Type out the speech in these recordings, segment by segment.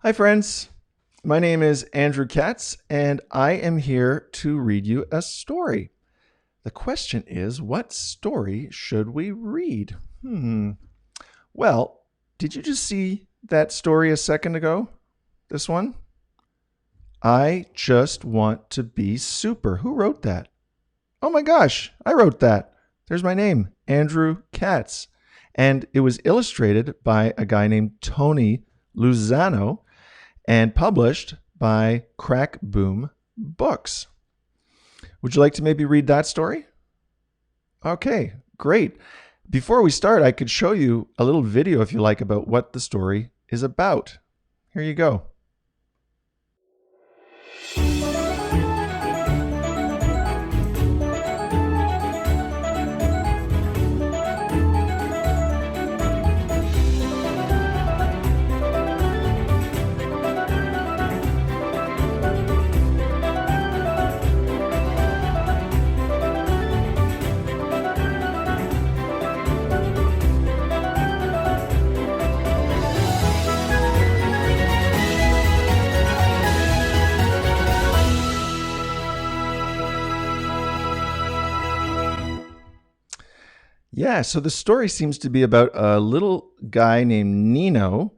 Hi, friends. My name is Andrew Katz, and I am here to read you a story. The question is, what story should we read? Well, did you just see that story a second ago? This one? I just want to be super. Who wrote that? Oh my gosh, I wrote that. There's my name, Andrew Katz. And it was illustrated by a guy named Tony Luzano and published by CrackBoom Books. Would you like to maybe read that story? Okay, great. Before we start, I could show you a little video if you like about what the story is about. Here you go. Yeah, so the story seems to be about a little guy named Nino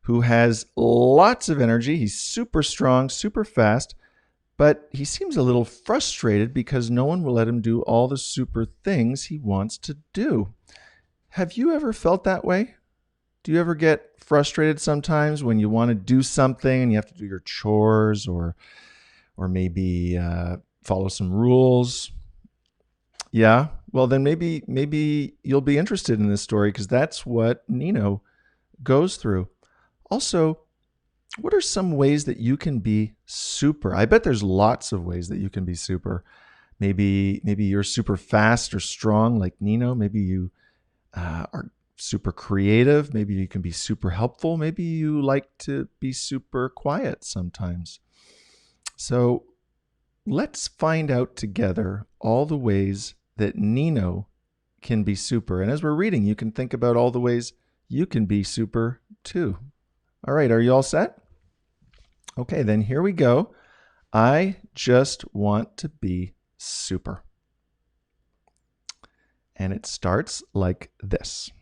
who has lots of energy. He's super strong, super fast, but he seems a little frustrated because no one will let him do all the super things he wants to do. Have you ever felt that way? Do you ever get frustrated sometimes when you want to do something and you have to do your chores or maybe follow some rules? Yeah, well then maybe you'll be interested in this story because that's what Nino goes through. Also, what are some ways that you can be super? I bet there's lots of ways that you can be super. Maybe you're super fast or strong like Nino. Maybe you are super creative. Maybe you can be super helpful. Maybe you like to be super quiet sometimes. So let's find out together all the ways that Nino can be super. And as we're reading, you can think about all the ways you can be super too. All right, are you all set? Okay, then here we go. I just want to be super. And it starts like this.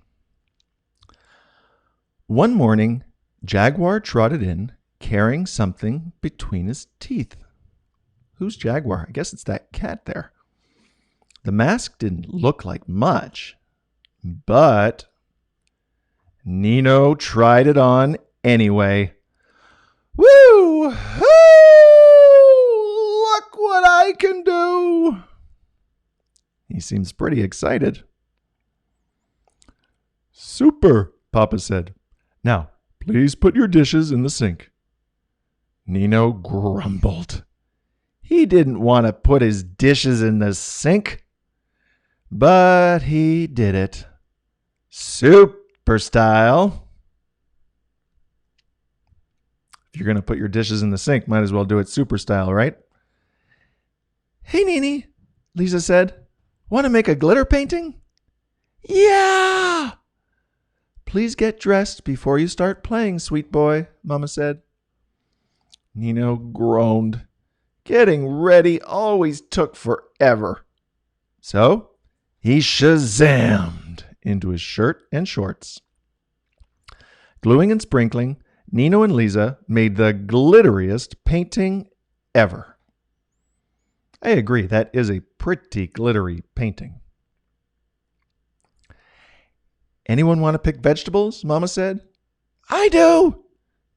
One morning, Jaguar trotted in, carrying something between his teeth. Who's Jaguar? I guess it's that cat there. The mask didn't look like much, but Nino tried it on anyway. Woo! Look what I can do! He seems pretty excited. Super, Papa said. Now, please put your dishes in the sink. Nino grumbled. He didn't want to put his dishes in the sink. But he did it. Super style. If you're going to put your dishes in the sink, might as well do it super style, right? Hey, Nini, Lisa said. Want to make a glitter painting? Yeah! Please get dressed before you start playing, sweet boy, Mama said. Nino groaned. Getting ready always took forever. So he shazammed into his shirt and shorts. Gluing and sprinkling, Nino and Lisa made the glitteriest painting ever. I agree, that is a pretty glittery painting. Anyone want to pick vegetables? Mama said. I do.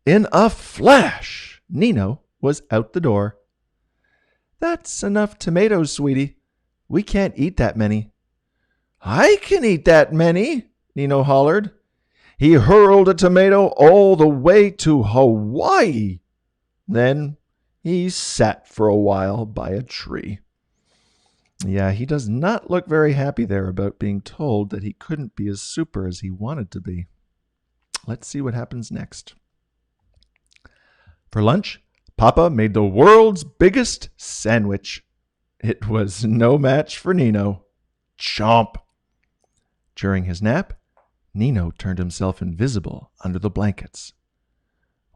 In a flash, Nino was out the door. That's enough tomatoes, sweetie. We can't eat that many. I can eat that many, Nino hollered. He hurled a tomato all the way to Hawaii. Then he sat for a while by a tree. Yeah, he does not look very happy there about being told that he couldn't be as super as he wanted to be. Let's see what happens next. For lunch, Papa made the world's biggest sandwich. It was no match for Nino. Chomp! During his nap, Nino turned himself invisible under the blankets.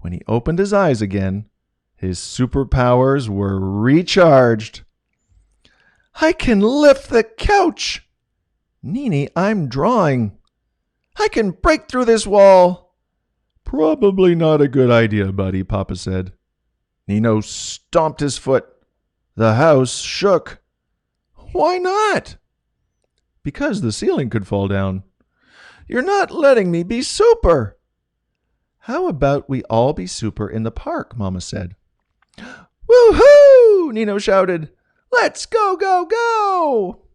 When he opened his eyes again, his superpowers were recharged. I can lift the couch. Nini, I'm drawing. I can break through this wall. Probably not a good idea, buddy, Papa said. Nino stomped his foot. The house shook. Why not? Because the ceiling could fall down. You're not letting me be super. How about we all be super in the park, Mama said. Woohoo! Nino shouted. Let's go, go, go!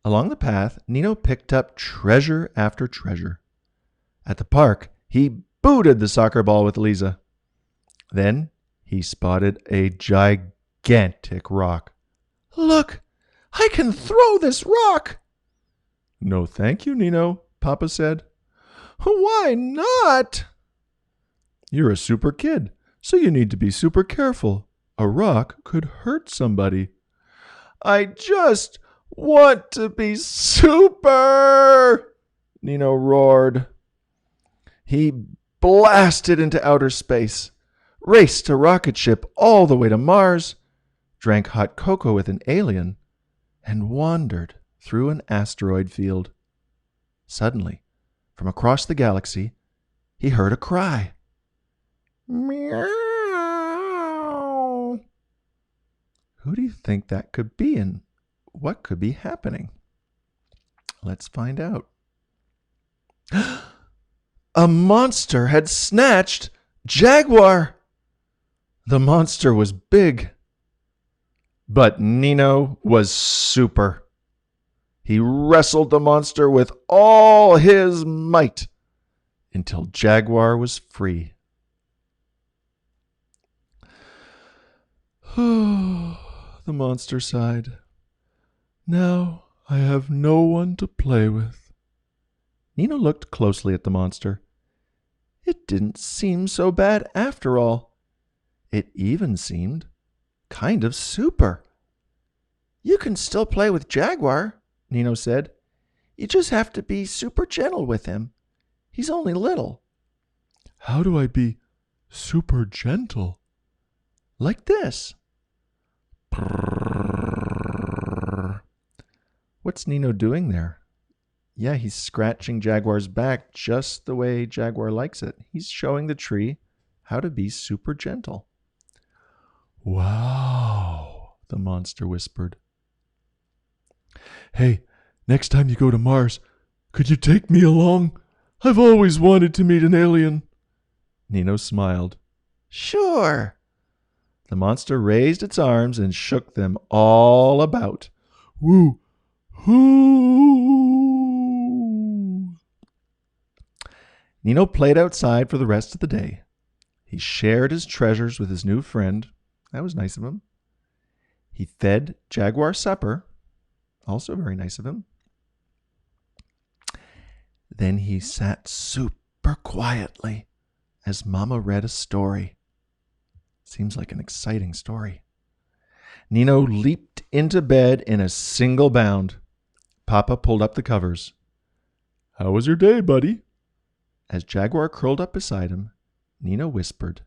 Along the path, Nino picked up treasure after treasure. At the park, he booted the soccer ball with Lisa. Then he spotted a gigantic rock. Look, I can throw this rock. No, thank you, Nino, Papa said. Why not? You're a super kid, so you need to be super careful. A rock could hurt somebody. I just want to be super, Nino roared. He blasted into outer space, raced a rocket ship all the way to Mars, drank hot cocoa with an alien, and wandered through an asteroid field. Suddenly, from across the galaxy, he heard a cry. Meow. Who do you think that could be, and what could be happening? Let's find out. A monster had snatched Jaguar. The monster was big, but Nino was super. He wrestled the monster with all his might until Jaguar was free. The monster sighed. Now I have no one to play with. Nino looked closely at the monster. It didn't seem so bad after all. It even seemed kind of super. You can still play with Jaguar, Nino said. You just have to be super gentle with him. He's only little. How do I be super gentle? Like this. What's Nino doing there? Yeah, he's scratching Jaguar's back just the way Jaguar likes it. He's showing the tree how to be super gentle. Wow, the monster whispered. Hey, next time you go to Mars, could you take me along? I've always wanted to meet an alien. Nino smiled. Sure. The monster raised its arms and shook them all about. Woo! Hoo! Nino played outside for the rest of the day. He shared his treasures with his new friend. That was nice of him. He fed Jaguar supper. Also very nice of him. Then he sat super quietly as Mama read a story. Seems like an exciting story. Nino leaped into bed in a single bound. Papa pulled up the covers. How was your day, buddy? As Jaguar curled up beside him, Nino whispered,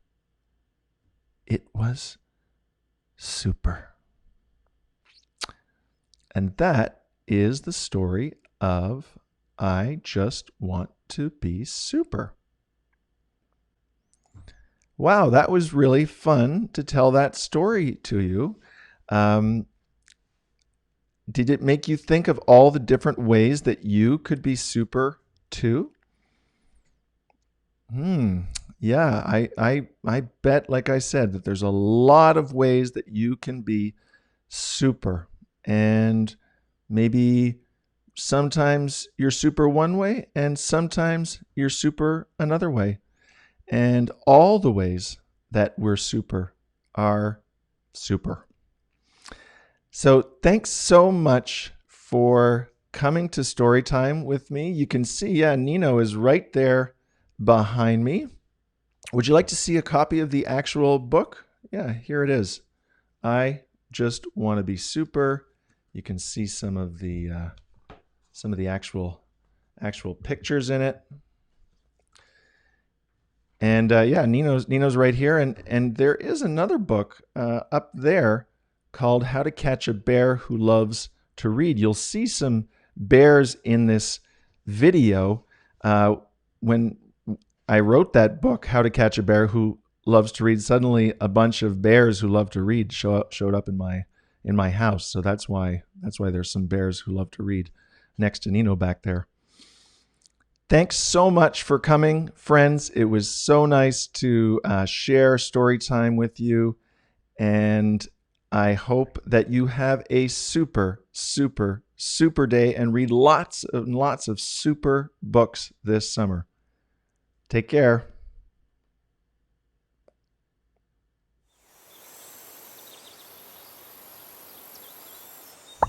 It was super. And that is the story of I Just Want to Be Super. Wow, that was really fun to tell that story to you. Did it make you think of all the different ways that you could be super too? Yeah, I bet, like I said, that there's a lot of ways that you can be super. And maybe sometimes you're super one way and sometimes you're super another way. And all the ways that we're super are super. So thanks so much for coming to story time with me. You can see, Nino is right there behind me. Would you like to see a copy of the actual book? Yeah, here it is. I Just Want to Be Super. You can see some of the actual pictures in it. And yeah, Nino's right here, and there is another book up there called How to Catch a Bear Who Loves to Read. You'll see some bears in this video. When I wrote that book, How to Catch a Bear Who Loves to Read, suddenly a bunch of bears who love to read showed up in my house. So that's why there's some bears who love to read next to Nino back there. Thanks so much for coming, friends. It was so nice to share story time with you. And I hope that you have a super, super, super day and read lots and lots of super books this summer. Take care.